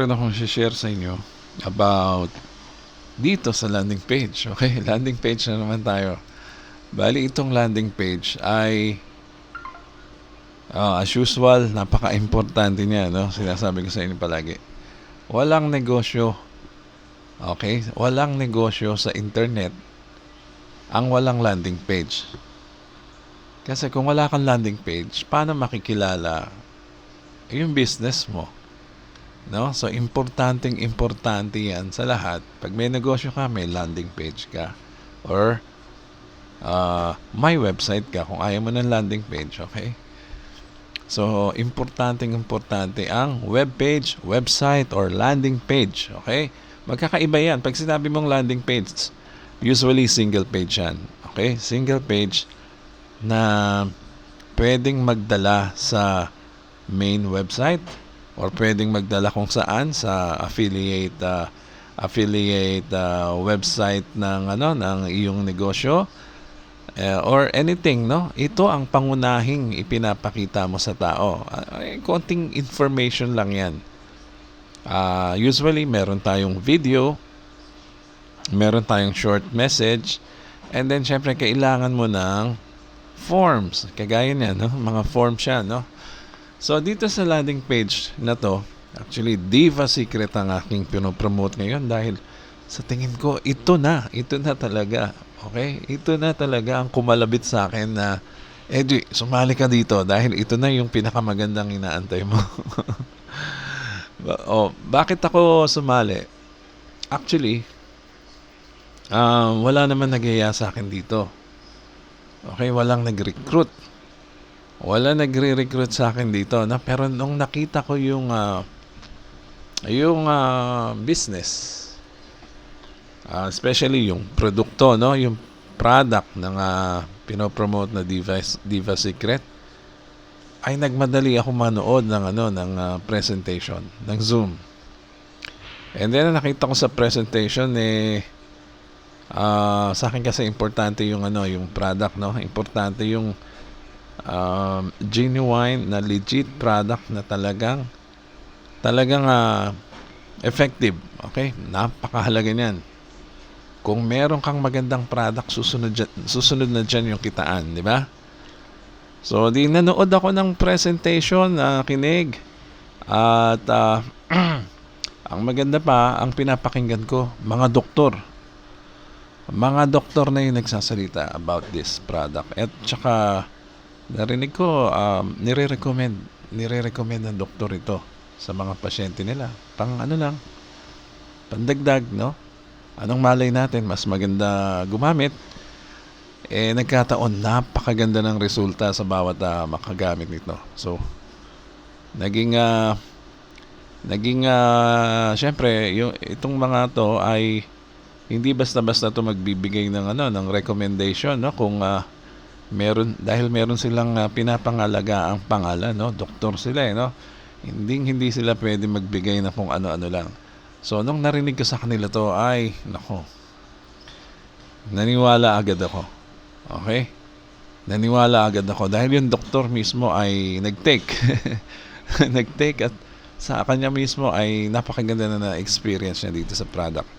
Meron akong share sa inyo about dito sa landing page. Okay, landing page na naman tayo. Bali, itong landing page ay as usual, napaka-importante niya, no? Sinasabi ko sa inyo palagi. Walang negosyo, okay? Walang negosyo sa internet ang walang landing page. Kasi kung wala kang landing page, paano makikilala yung business mo? No? So, importante yan sa lahat. Pag may negosyo ka, may landing page ka. Or, may website ka kung ayaw mo ng landing page, okay? So, importante ang web page, website, or landing page, okay? Magkakaiba yan. Pag sinabi mong landing page, usually single page yan, okay? Single page na pwedeng magdala sa main website or pwedeng magdala kung saan sa affiliate website ng iyong negosyo or anything, no? Ito ang pangunahing ipinapakita mo sa tao. Konting information lang 'yan. Usually meron tayong video, meron tayong short message, and then syempre kailangan mo ng forms. Kagaya niyan, no? Mga forms 'yan, no? So, dito sa landing page na to, actually, Diva Secret ang aking pinopromote ngayon dahil sa tingin ko, ito na talaga. Okay? Ito na talaga ang kumalabit sa akin na, Eddie, sumali ka dito dahil ito na yung pinakamagandang inaantay mo. Bakit ako sumali? Actually, wala naman nagyaya sa akin dito. Okay? Walang nag-recruit. Wala nagre-recruit sa akin dito, no? Pero nung nakita ko yung business, especially yung produkto, no? Yung product ng pinopromote na Diva Secret, ay nagmadali ako manood ng presentation ng Zoom. And then nakita ko sa presentation sa akin kasi importante yung yung product, no? Importante yung genuine na legit product na talagang effective. Okay? Napakahalaga niyan. Kung meron kang magandang product, susunod na dyan yung kitaan, di ba? So, nanood ako ng presentation, kinig. At ang maganda pa, ang pinapakinggan ko, mga doktor. Mga doktor na yung nagsasalita about this product. At saka narinig ko, nire-recommend ng doktor ito sa mga pasyente nila. Pandagdag, no? Anong malay natin, mas maganda gumamit. Nagkataon, napakaganda ng resulta sa bawat makagamit nito. So, syempre, itong mga to ay hindi basta-basta to magbibigay ng recommendation, no? Kung dahil meron silang pinapangalaga ang pangalan, no? Doktor sila, no? Hindi sila pwede magbigay na kung ano-ano lang. So, nung narinig ko sa kanila to, ay, nako, naniwala agad ako. Okay? Naniwala agad ako dahil yung doktor mismo ay nag-take. Nag-take at sa kanya mismo ay napakaganda na experience niya dito sa product.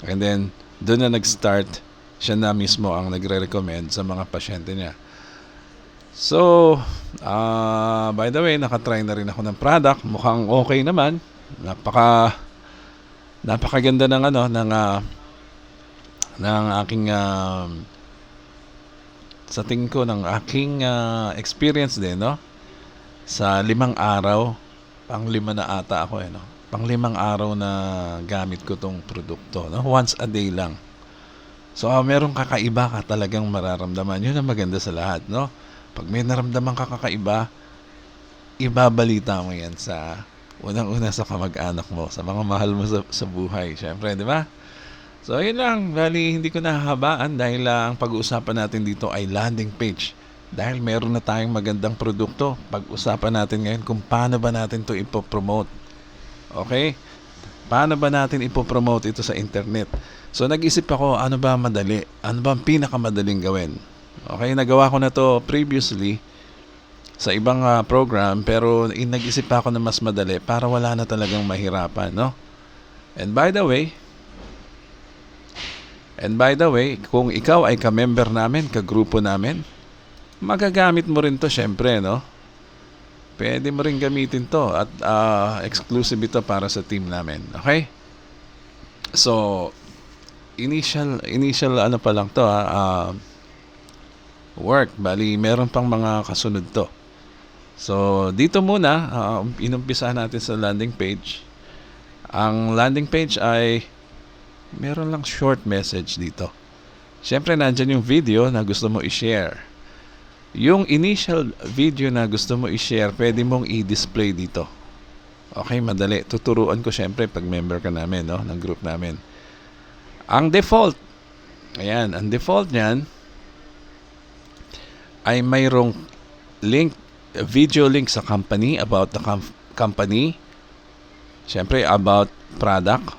And then, doon na nag-start, siya na mismo ang nagre-recommend sa mga pasyente niya. So, by the way, nakatry na rin ako ng product. Mukhang okay naman. Napakaganda ng aking sa tingin ko ng aking experience din, no? Sa 5 araw, pang-5 na ata ako, no? Pang-5 araw na gamit ko tong produkto, no? Once a day lang. So, merong kakaiba ka talagang mararamdaman. Yun ang maganda sa lahat, no? Pag may naramdaman ka kakaiba, ibabalita mo yan sa unang-una sa kamag-anak mo, sa mga mahal mo sa buhay. Siyempre, di ba? So, yun lang. Bali, hindi ko nahahabaan dahil ang pag-uusapan natin dito ay landing page. Dahil meron na tayong magandang produkto, pag-usapan natin ngayon kung paano ba natin ito ipopromote. Okay? Paano ba natin ipopromote ito sa internet? So, nag-isip ako, ano ba madali? Ano ba ang pinakamadaling gawin? Okay, nagawa ko na to previously sa ibang program, pero nag-isip pa ako na mas madali para wala na talagang mahirapan, no? And by the way, kung ikaw ay ka-member namin, ka-grupo namin, magagamit mo rin to syempre, no? Pwede mo rin gamitin to at exclusive ito para sa team namin, okay? So, initial ano pa lang to, work. Bali, meron pang mga kasunod to. So, dito muna, inumpisahan natin sa landing page. Ang landing page ay meron lang short message dito. Siyempre, nandyan yung video na gusto mo i-share. Yung initial video na gusto mo i-share, pwede mong i-display dito. Okay, madali. Tuturuan ko siyempre pag member ka namin, no, ng group namin. Ang default, ayan, ang default niyan ay mayroong link, video link sa company, about the company, siyempre about product,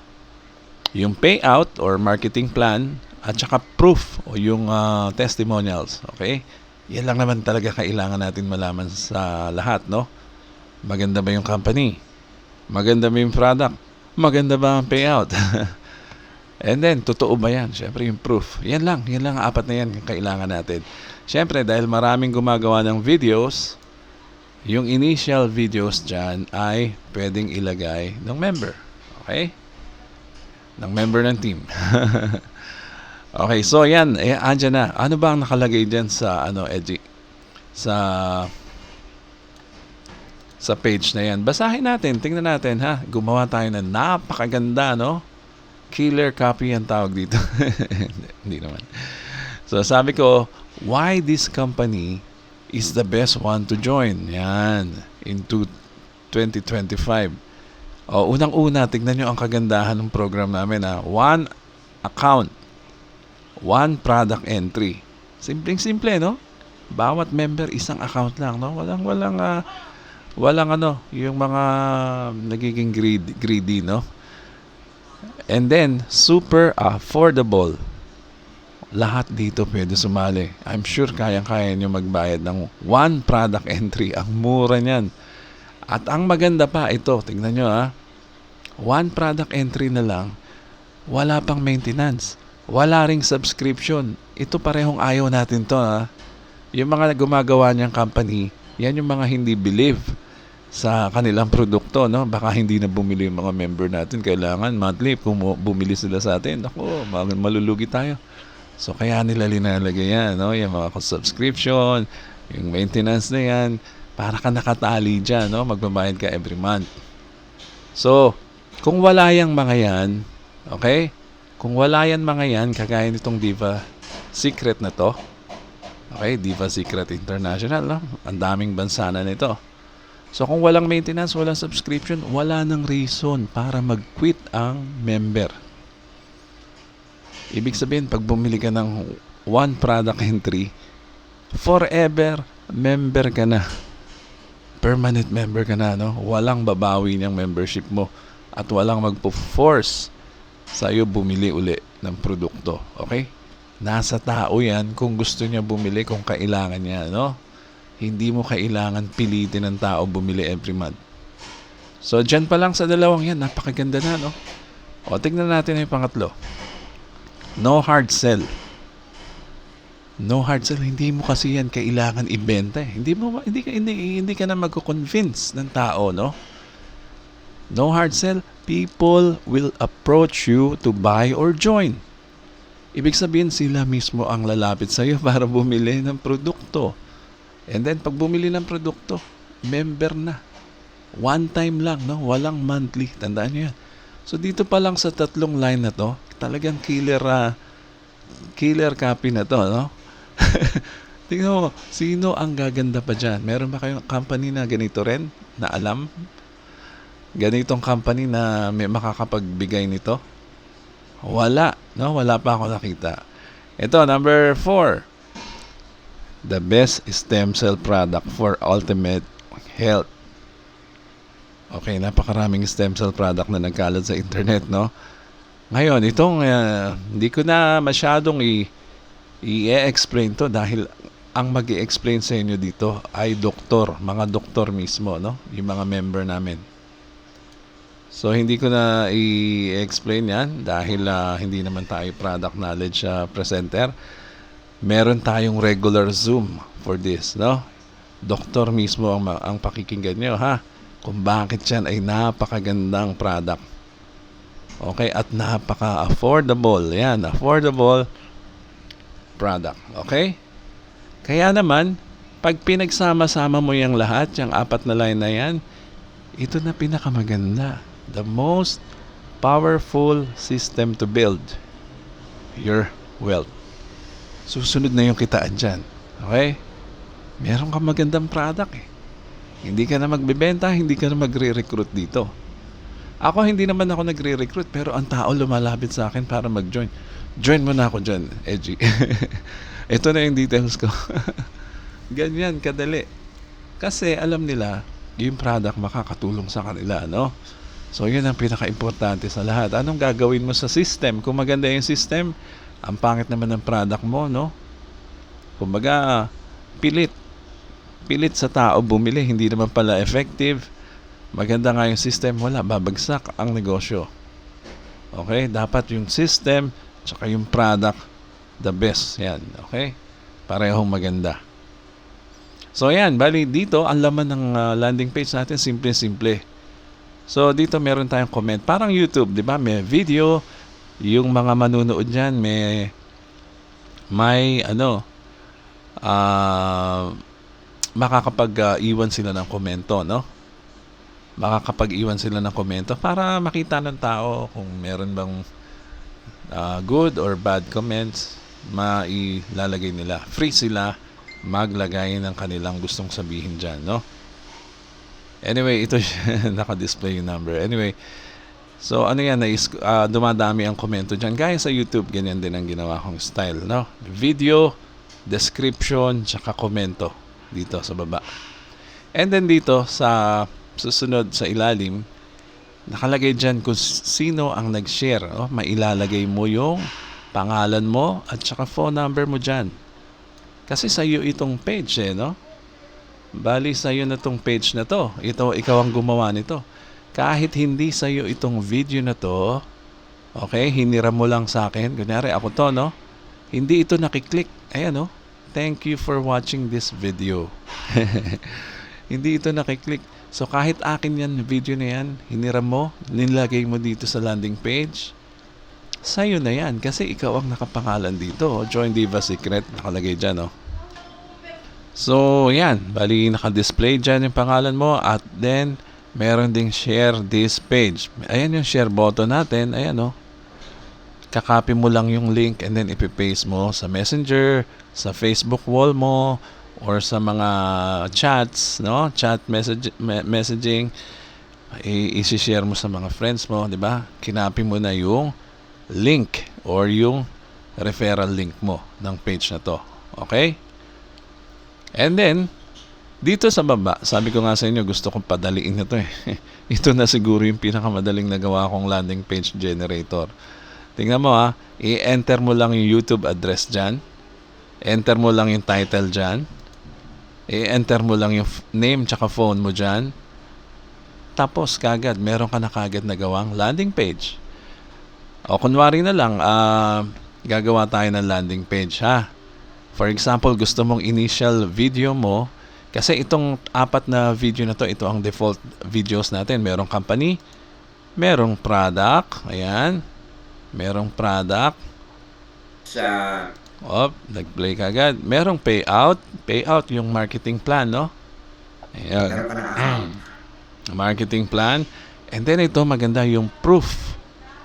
yung payout or marketing plan, at saka proof o yung testimonials. Okay? Yan lang naman talaga kailangan natin malaman sa lahat, no? Maganda ba yung company? Maganda ba yung product? Maganda ba ang payout? And then, totoo ba yan? Siyempre yung proof. Yan lang, apat na yan yung kailangan natin. Siyempre, dahil maraming gumagawa ng videos, yung initial videos dyan ay pwedeng ilagay ng member. Okay? Ng member ng team. Okay, so yan, andyan na. Ano ba ang nakalagay dyan sa Edgy? Sa page na yan. Basahin natin, tingnan natin ha. Gumawa tayo ng napakaganda, no? Killer copy ang tawag dito. Hindi naman. So sabi ko, why this company is the best one to join. Yan, into 2025. Unang-una, tignan nyo ang kagandahan ng program namin. One account, one product entry. Simpleng-simple, no? Bawat member, isang account lang, no? Walang yung mga nagiging greedy, no? And then, super affordable. Lahat dito pwede sumali. I'm sure kayang-kaya nyo magbayad ng one product entry. Ang mura niyan. At ang maganda pa, ito, tingnan nyo one product entry na lang, wala pang maintenance, wala ring subscription. Ito parehong ayaw natin to Yung mga gumagawa niyang company, yan yung mga hindi believe sa kanilang produkto, no? Baka hindi na bumili yung mga member natin. Kailangan monthly, kung bumili sila sa atin, ako, malulugi tayo. So, kaya nila linalagay yan, no? Yung mga subscription, yung maintenance na yan, para ka nakatali dyan, no? Magbabayad ka every month. So, kung wala yang mga yan, okay? Kung wala yan mga yan, kagaya nitong Diva Secret na to, okay? Diva Secret International, no? Ang daming bansa na nito. So, kung walang maintenance, walang subscription, wala nang reason para mag-quit ang member. Ibig sabihin, pag bumili ka ng one product entry, forever member ka na. Permanent member ka na, no? Walang babawi niyang membership mo at walang magpo-force sa iyo bumili uli ng produkto. Okay? Nasa tao yan kung gusto niya bumili, kung kailangan niya, no? Hindi mo kailangan pilitin ng tao bumili every month. So, dyan pa lang sa dalawang yan, napakaganda na, no? O, tignan natin yung pangatlo. No hard sell. No hard sell, hindi mo kasi yan kailangan ibenta. Hindi ka na magko-convince ng tao, no? No hard sell, people will approach you to buy or join. Ibig sabihin, sila mismo ang lalapit sa iyo para bumili ng produkto. And then pag bumili ng produkto, member na. One time lang, no? Walang monthly. Tandaan niyo yan. So dito pa lang sa tatlong line na to, talagang killer copy na to, no? Tingnan mo, sino ang gaganda pa dyan? Meron ba kayong company na ganito rin? Na alam? Ganitong company na may makakapagbigay nito? Wala, no? Wala pa ako nakita. Ito, number 4. The best stem cell product for ultimate health. Okay, napakaraming stem cell product na nagkalat sa internet, no? Ngayon, itong hindi ko na masyadong i-explain to dahil ang mag-i-explain sa inyo dito ay doktor, mga doktor mismo, no? Yung mga member namin. So, hindi ko na i-explain yan dahil hindi naman tayo product knowledge presenter. Meron tayong regular Zoom for this, no? Doktor mismo ang pakikinggan nyo, ha? Kung bakit yan ay napakagandang product. Okay? At napaka-affordable. Yan, affordable product. Okay? Kaya naman, pag pinagsama-sama mo yung lahat, yung 4 na line na yan, ito na pinakamaganda. The most powerful system to build your wealth. Susunod na yung kitaan dyan. Okay? Meron kang magandang product eh. Hindi ka na magbebenta, hindi ka na magre-recruit dito. Ako, hindi naman ako nagre-recruit, pero ang tao lumalapit sa akin para mag-join. Join mo na ako dyan, Edgy. Ito na yung details ko. Ganyan, kadali. Kasi alam nila, yung product makakatulong sa kanila, no? So, yun ang pinaka-importante sa lahat. Anong gagawin mo sa system? Kung maganda yung system, ang pangit naman ng product mo, no? Kumbaga, pilit sa tao bumili, hindi naman pala effective. Maganda nga yung system, wala, babagsak ang negosyo. Okay? Dapat yung system, tsaka yung product, the best. Yan, okay? Parehong maganda. So, yan, bali dito, ang laman ng landing page natin, simple-simple. So, dito meron tayong comment. Parang YouTube, di ba? May video, yung mga manunood dyan, makakapag-iwan sila ng komento, no? Makakapag-iwan sila ng komento para makita ng tao kung meron bang good or bad comments, mailalagay nila. Free sila maglagay ng kanilang gustong sabihin dyan, no? Anyway, ito naka-display yung number. Anyway, so ano yan, dumadami ang komento dyan. Gaya sa YouTube, ganyan din ang ginawa kong style, no? Video, description, tsaka komento dito sa baba. And then dito sa susunod sa ilalim, nakalagay dyan kung sino ang nag-share. Oh, mailalagay mo yung pangalan mo at saka phone number mo dyan. Kasi sa iyo itong page no? Bali sa iyo na itong page na to. Ito, ikaw ang gumawa nito. Kahit hindi sa iyo itong video na to, okay, hiniram mo lang sa akin. Kunyari, ako to, no? Hindi ito nakiklik. Ayan, no? Thank you for watching this video. Hindi ito nakiklik. So, kahit akin yan, video na yan, hiniram mo, nilagay mo dito sa landing page, sa'yo na yan. Kasi ikaw ang nakapangalan dito. Join Diva Secret, nakalagay dyan, no? So, yan. Bali, naka-display dyan yung pangalan mo. At then, meron ding share this page. Ayan yung share button natin. Ayan, no? Kakopy mo lang yung link and then ipipaste mo sa Messenger, sa Facebook wall mo, or sa mga chats, no? Chat messaging. I-share mo sa mga friends mo, di ba? Kinopy mo na yung link or yung referral link mo ng page na to. Okay? And then, dito sa baba, sabi ko nga sa inyo, gusto kong padaliin na to eh. Ito na siguro yung pinakamadaling nagawa kong landing page generator. Tingnan mo i-enter mo lang yung YouTube address dyan. Enter mo lang yung title dyan. I-enter mo lang yung name tsaka phone mo dyan. Tapos, kagad, meron ka na kagad nagawang landing page. O, kunwari na lang, gagawa tayo ng landing page, ha? For example, gusto mong initial video mo, kasi itong 4 na video na to, ito ang default videos natin. Merong company, merong product, ayan, merong product. Nag-play kagad. Merong payout yung marketing plan, no? Ayan. Marketing plan. And then ito, maganda yung proof.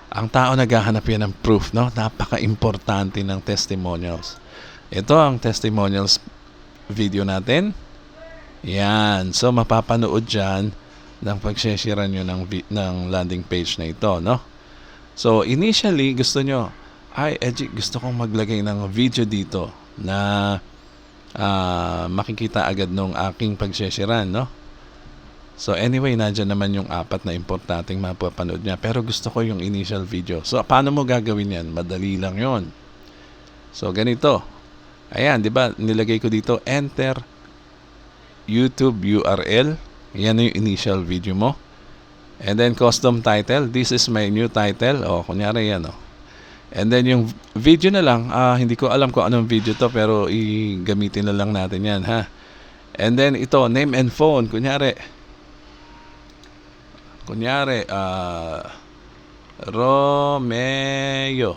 Ang tao naghahanap yan ng proof, no? Napaka-importante ng testimonials. Ito ang testimonials video natin. Yan. So, mapapanood dyan ng pag-share nyo ng landing page na ito, no? So, initially, gusto nyo, Edgy, gusto kong maglagay ng video dito na makikita agad nung aking pag-share, no? So, anyway, nandiyan naman yung 4 na importanteng mapapanood niya. Pero gusto ko yung initial video. So, paano mo gagawin yan? Madali lang yon. So, ganito. Ayan, di ba? Nilagay ko dito, enter YouTube URL. Yan yung initial video mo. And then custom title. This is my new title. O, kunyari yan, o. And then yung video na lang, hindi ko alam kung anong video to, pero gamitin na lang natin yan, ha. And then ito, name and phone. Kunyari, Romeo,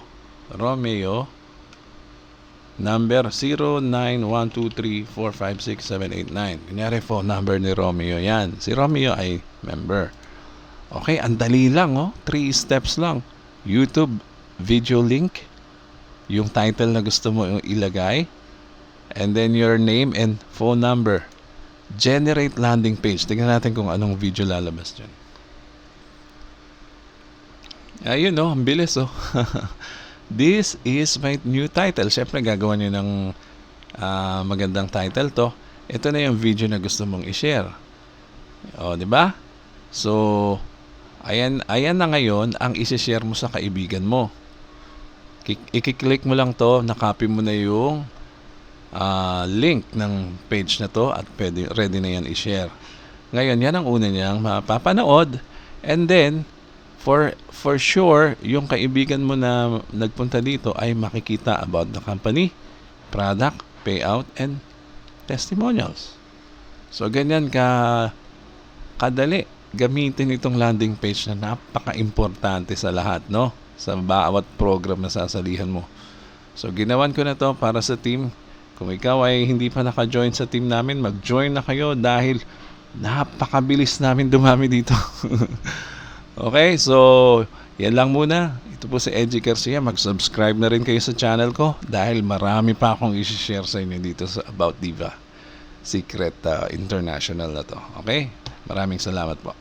number 091234567889. Kunyari, phone number ni Romeo yan. Si Romeo ay member. Okay, ang dali lang, 3 steps lang. YouTube video link, yung title na gusto mo ilagay, and then your name and phone number. Generate landing page. Tingnan natin kung anong video lalabas dyan. Ayun, ang bilis, This is my new title. Siyempre, gagawa nyo ng magandang title to. Ito na yung video na gusto mong i-share. O, di ba? So, ayan na ngayon ang i-share mo sa kaibigan mo. I-click mo lang to, nakopy mo na yung link ng page na to at ready na yan i-share. Ngayon, yan ang una niyang mapapanood. And then, for sure, yung kaibigan mo na nagpunta dito ay makikita about the company, product, payout, and testimonials. So, ganyan kadali gamitin itong landing page na napaka-importante sa lahat, sa bawat program na sasalihan mo. So, ginawan ko na to para sa team. Kung ikaw ay hindi pa naka-join sa team namin, mag-join na kayo dahil napakabilis namin dumami dito. Okay, so yan lang muna. Ito po si Edgy Garcia. Mag-subscribe na rin kayo sa channel ko dahil marami pa akong i-share sa inyo dito sa About Diva Secret International na to. Okay? Maraming salamat po.